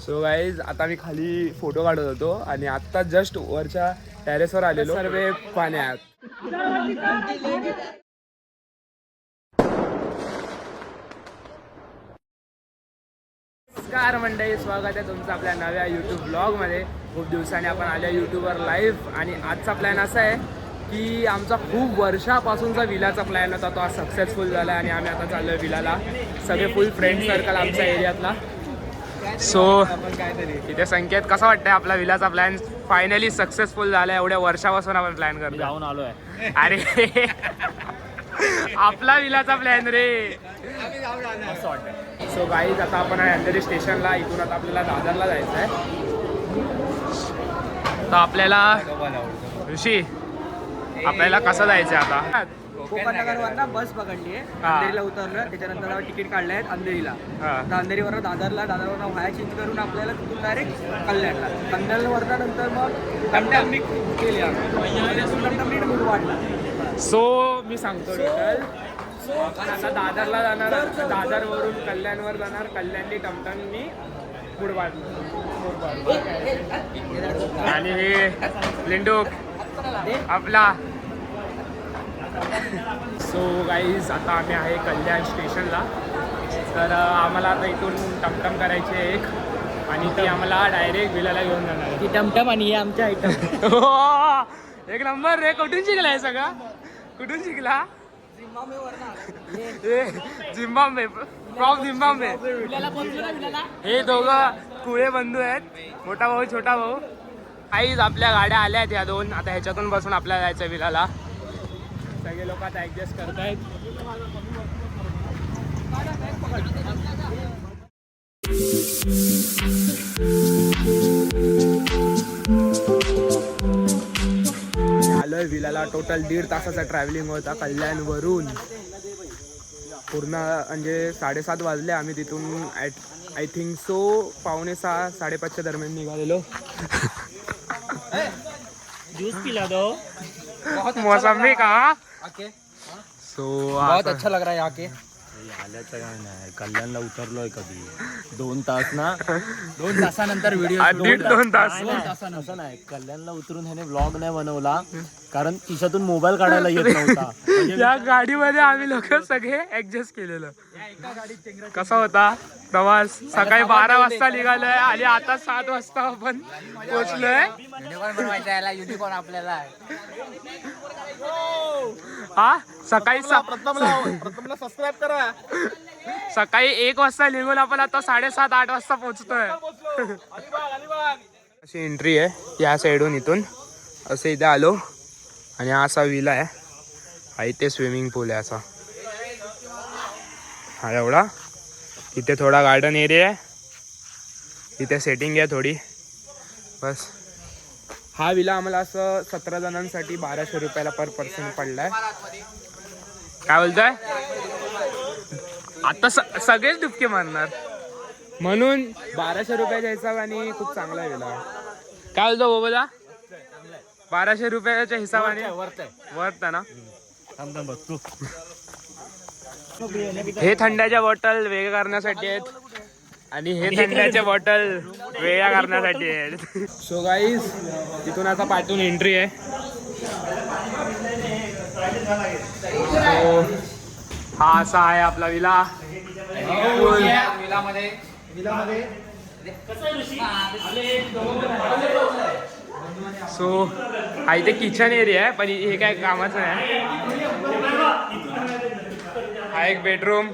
So guys आता मी खाली photo काढत होतो आणि आता जस्ट वरच्या टेरेसवर आलेलो सर्व पाण्यात. नमस्कार मंडळी, स्वागत आहे तुमचं आपल्या नव्या यूट्यूब ब्लॉगमध्ये. खूप दिवसांनी आपण आल्या यूट्यूबवर लाईव्ह आणि आजचा प्लॅन असा आहे की आमचा खूप वर्षापासूनचा विलाचा प्लॅन होता, तो आज सक्सेसफुल झाला आणि आम्ही आता चाललो आहे विलाला. सगळे फुल फ्रेंड सर्कल आमच्या एरियातला. सो इथे संकेत, कसा वाटतंय आपला विलाचा प्लॅन फायनली सक्सेसफुल झाला? एवढ्या वर्षापासून आपण प्लॅन करतो. जाऊन आलोय. अरे आपला विलाचा प्लॅन रे. मस्त वाटतंय. सो गाईज आता आपण आहे अंधेरी स्टेशनला. इथून आता आपल्याला दादरला जायचं आहे. तर आपल्याला ऋषी, आपल्याला कसं जायचं आहे आता? कोकणनगरवरनं बस पकडली आहे, अंधेरीला उतरलं, त्याच्यानंतर तिकीट काढले आहेत अंधेरीला. तर अंधेरीवरनं दादरवरनं व्हाया चेंज करून आपल्याला तिथून डायरेक्ट कल्याणवरनं नंतर मग टमटम केली वाढला. सो मी सांगतो टोटल, आपण आता दादरला जाणार, दादरवरून कल्याणवर जाणार, कल्याणनी टमटमनी मुरबाड आणि हे लिंडूक आपला. सो गाईज आता आम्ही आहे कल्याण स्टेशनला. तर आम्हाला आता इथून टमटम करायची आहे एक, आणि ती आम्हाला डायरेक्ट विलाला घेऊन जाणार. ती टमटम आणि हे आमच्या आयटम. एक नंबर रे. कुठून शिकलाय सगळं? कुठून शिकला? Zimbabwe, from Zimbabwe. हे दोघं कुळे बंधू आहेत, मोठा भाऊ छोटा भाऊ. काहीच आपल्या गाड्या आल्या आहेत या दोन. आता ह्याच्यातून बसून आपल्याला जायचं विलाला. सगळे लोक आता ऍडजस्ट करतायत. आलोय विलाला. टोटल 1.5 तासाचा ट्रॅव्हलिंग होता कल्याणवरून. पूर्ण म्हणजे 7:30 वाजले. आम्ही तिथून आय थिंक सो 5:45 5:30च्या दरम्यान निघालेलो. ज्यूस पिला दो. मौसमी का? सो बहुत अच्छा लग रहा है यहाँ के. आल्याचं काय नाही, कल्याणला उतरलोय कधी 2 तास ना. 2 तासानंतर व्हिडिओ. 1.5-2 तास. असं नाही, कल्याणला उतरून ह्याने व्लॉग नाही बनवला कारण खिशातून मोबाईल काढायला येत नव्हता. या गाडीमध्ये आम्ही लोक सगळे ऍडजस्ट केलेलं. कसा होता प्रवास? सकाळी 12 वाजता निघालोय आणि आता 7 वाजता आपण पोहोचलोय. युनिकॉर्न आपल्याला. हा सकाळी प्रथमला सबस्क्राइब करा. सकाळी 1 वाजता निघून आपण आता 7:30-8 वाजता पोहोचतोय. अशी एंट्री आहे या साईडून. इथून असं इथे आलो आणि हा असा विला आहे. हा इथे स्विमिंग पूल आहे असा. हा एवढा. इथे थोडा गार्डन एरिया आहे. इथे सेटिंग आहे थोडी, बस. हा विला आम्हाला असं 17 जणांसाठी 1200 रुपयाला पर पर्सन पडलाय. काय बोलताय? आता सगळेच डुबके मारणार म्हणून 1200 रुपयाच्या हिशोबाने खूप चांगला विला. काय बोलतो बोबला? 1200 रुपयाच्या हिशोबाने वर्थ आहे ना. हे थंड्याच्या बॉटल वेगळ्या करण्यासाठी आहेत आणि हे थंड्याच्या बॉटल वेगळ्या करण्यासाठी आहेत. सो गाईज तिथून आता पाठवून एंट्री आहे. हा असा आहे आपला विला. सो हा इथे किचन एरिया आहे, पण हे काय कामाचं नाही. हा एक बेडरूम.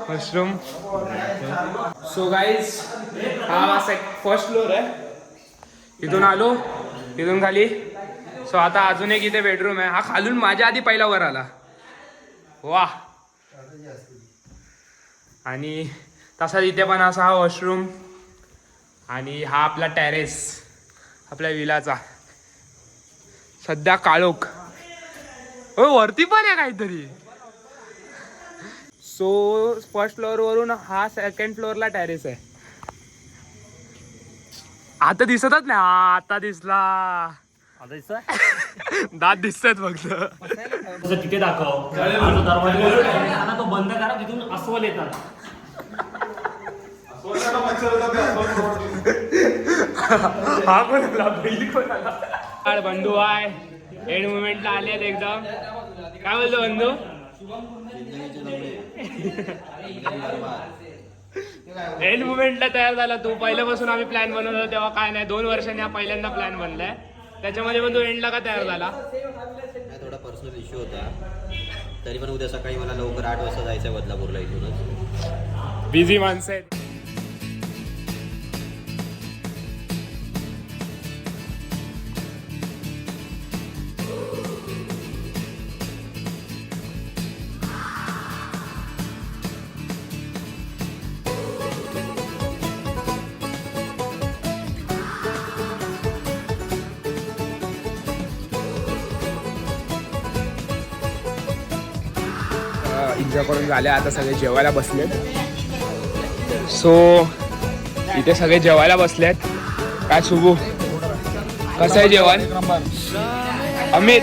वॉशरूम. सो गाईज हा फर्स्ट फ्लोर आहे. इथून आलो, इथून खाली. सो आता अजून एक इथे बेडरूम आहे. हा खालून माझ्या आधी पहिला वर आला. वा. आणि तसाच इथे पण असा हा वॉशरूम. आणि हा आपला टेरेस आपल्या विलाचा. सध्या काळोख. वरती पण आहे काहीतरी. सो फर्स्ट फ्लोअर वरून हा सेकंड फ्लोअरला टेरेस आहे. आता दिसतच नाही. आता दिसला. आता दिसतंय? दात दिसतात फक्त. तसं तिथे दाखव आणि दरवाजा तो बंद करा तिथून अस्वल येतात. हा कोणाला बैल कोणाला बंधू आहे एंड मुमेंटला आले आहेत एकदम. काय बोलतो बंधू? एंड मुमेंटला तयार झाला तू. पहिल्यापासून आम्ही प्लॅन बनवत होतो तेव्हा काय नाही, 2 वर्षांनी हा पहिल्यांदा प्लॅन बनलाय. त्याच्यामध्ये पण तू एंडला का तयार झाला? थोडा पर्सनल इश्यू होता, तरी पण उद्या सकाळी मला लवकर 8 वाजता जायचं आहे बदलापूरला इथूनच. बिझी माणसं आहेत. इंजॉय करून झाले, आता सगळे जेवायला बसलेत. सो इथे सगळे जेवायला बसलेत. काय शुभू, कसं आहे जेवण? अमित,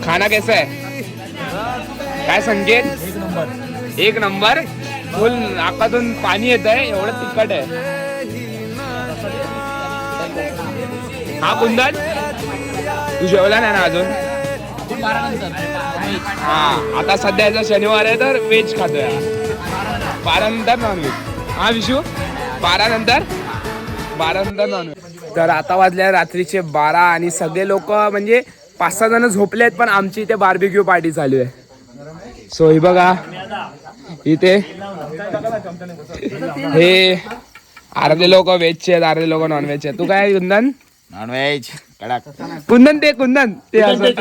खाना कैसा आहे? काय संकेत? 1 नंबर. फुल नाकातून पाणी येत आहे, एवढं तिखट आहे. हा कुंदन, तू जेवला नाही ना अजून? हा, आता सध्याचा शनिवार आहे तर व्हेज खातोय. 12 नंतर नॉनव्हेज. हा विशू, 12 नंतर नॉनव्हेज. तर आता वाजले रात्रीचे 12 आणि सगळे लोक म्हणजे 5-6 जण झोपले आहेत, पण आमची इथे बार्बिक्यू पार्टी चालू आहे. सो ही बघा इथे हे अर्धे लोक व्हेजचे आहेत, अर्धे लोक नॉनव्हेजचे. तू काय कुंदन? नॉनव्हेज कडक. कुंदन ते असं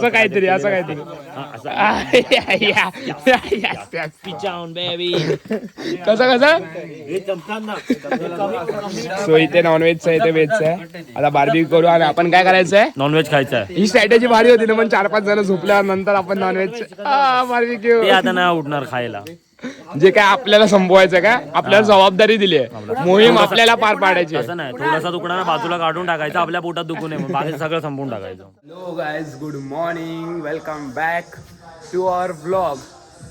काहीतरी कसं सो इथे नॉनव्हेजचं इथे व्हेजचं आहे. आता बार्बी करू आणि आपण काय करायचं आहे? नॉनव्हेज खायचं आहे. ही स्ट्रॅटेजी भारी होती ना, पण 4-5 जण झोपल्यानंतर आपण नॉनव्हेज बार्बीक्यू. ते आता नाही उठणार खायला. जे काय आपल्याला संपवायचं का, आपल्याला जबाबदारी दिली आहे, मोहीम आपल्याला पार पाडायची. असं नाही, थोडासा तुकडा बाजूला काढून टाकायचा, आपल्या पोटात दुखू नये, बाकी सगळं संपवून टाकायचं. Hello guys, good morning, welcome back to our vlog.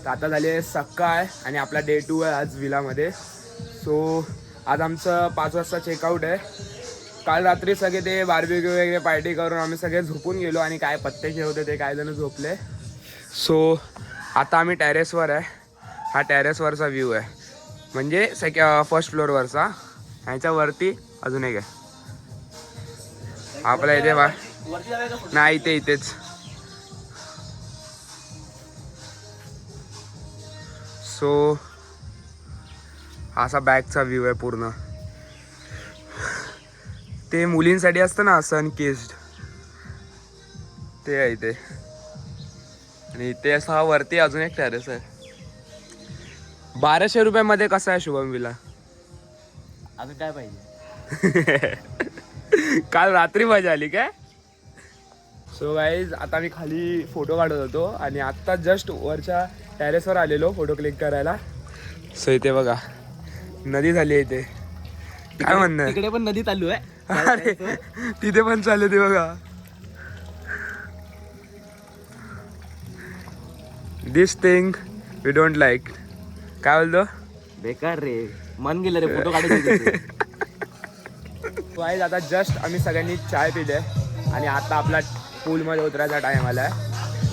तर आता झाली आहे सकाळ आणि आपला डे 2 आहे आज विलामध्ये. सो आज आमचं 5 वाजता चेकआउट आहे. काल रात्री सगळे ते बार्बिक्यू वगैरे पार्टी करून आम्ही सगळे झोपून गेलो आणि काय पत्ते खेळवते ते काय जण झोपले. सो आता आम्ही टेरेसवर आहे. हा टेरेसवरचा व्ह्यू आहे, म्हणजे फर्स्ट फ्लोअरवरचा. ह्याच्यावरती अजून एक आहे आपल्या इथे नाही, इथेच. सो असा बॅकचा व्ह्यू आहे पूर्ण. ते मुलींसाठी असतं ना सनकिस्ड, ते आहे इथे. आणि इथे असा वरती अजून एक टेरेस आहे. 1200 रुपयामध्ये कसं आहे शुभम विला? अजून काय पाहिजे? काल रात्री मजा आली काय? सो गाईज आता मी खाली फोटो काढत होतो आणि आत्ता जस्ट वरच्या टेरेसवर आलेलो फोटो क्लिक करायला. सो इथे बघा नदी झाली आहे इथे. काय म्हणणं? तिकडे पण नदी चालू आहे. अरे तिथे पण चालू ते बघा. दिस थिंग वी डोंट लाईक. काय बोलतो? बेकार रे, मन गेलं रे फोटो काढायचे. गाईज आता जस्ट आम्ही सगळ्यांनी चाय पिले आणि आता आपला पूलमध्ये उतरायचा टाइम आला आहे.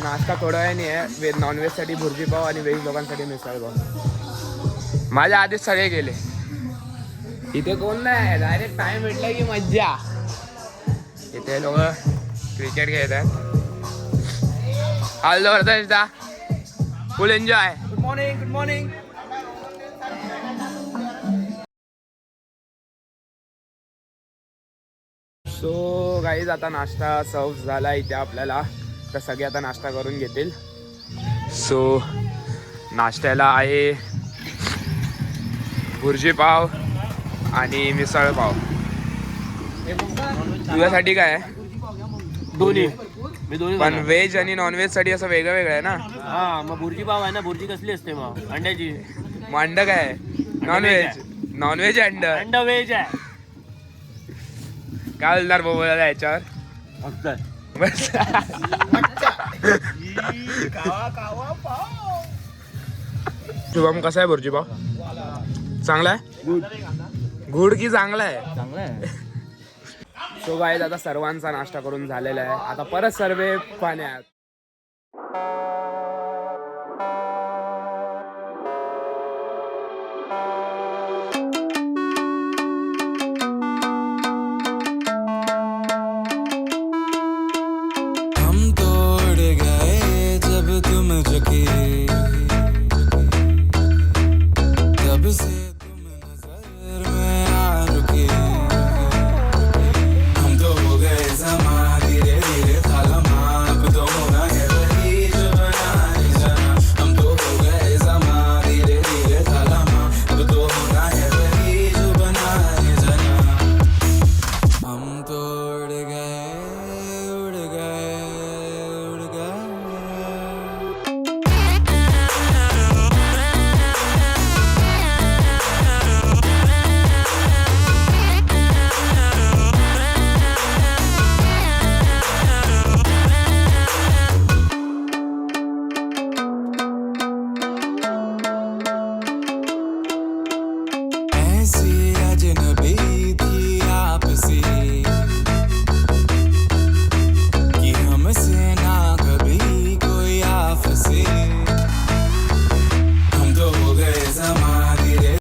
नाश्ता थोडा वेळाने आहे. नॉनव्हेजसाठी भुर्जी पाव आणि व्हेज लोकांसाठी मिसळ पाव. माझ्या आधीच सगळे गेले. इथे कोण नाही, डायरेक्ट टाइम भेटला की मज्जा. इथे लोक क्रिकेट खेळत आहेत. ऑल जबरदस्त, फुल enjoy. Good morning, good morning. So guys आता नाश्ता सर्व झाला इथे आपल्याला. तर सगळे आता नाश्ता करून घेतील. सो नाश्त्याला आहे भुर्जी पाव आणि मिसळ पाव. तुझ्यासाठी काय आहे? दोन्ही. मी दोन्ही पण व्हेज आणि नॉनव्हेज साठी असं वेगळं वेगळं आहे ना? हा, मग भुर्जी पाव आहे ना. भुर्जी कसली असते मग? अंड्याची. मग अंड काय आहे? नॉनव्हेज. नॉनव्हेज अंड. अंड व्हेज आहे. काय बोलणार बोलायला याच्यावर? बस. शुभम कसा आहे भुर्जी पाव? चांगला आहे? गुड की चांगला आहे? चांगलं आहे. सो गाईज आता सर्वांचा नाश्ता करून झालेला आहे. आता परत सर्वे पाण्यात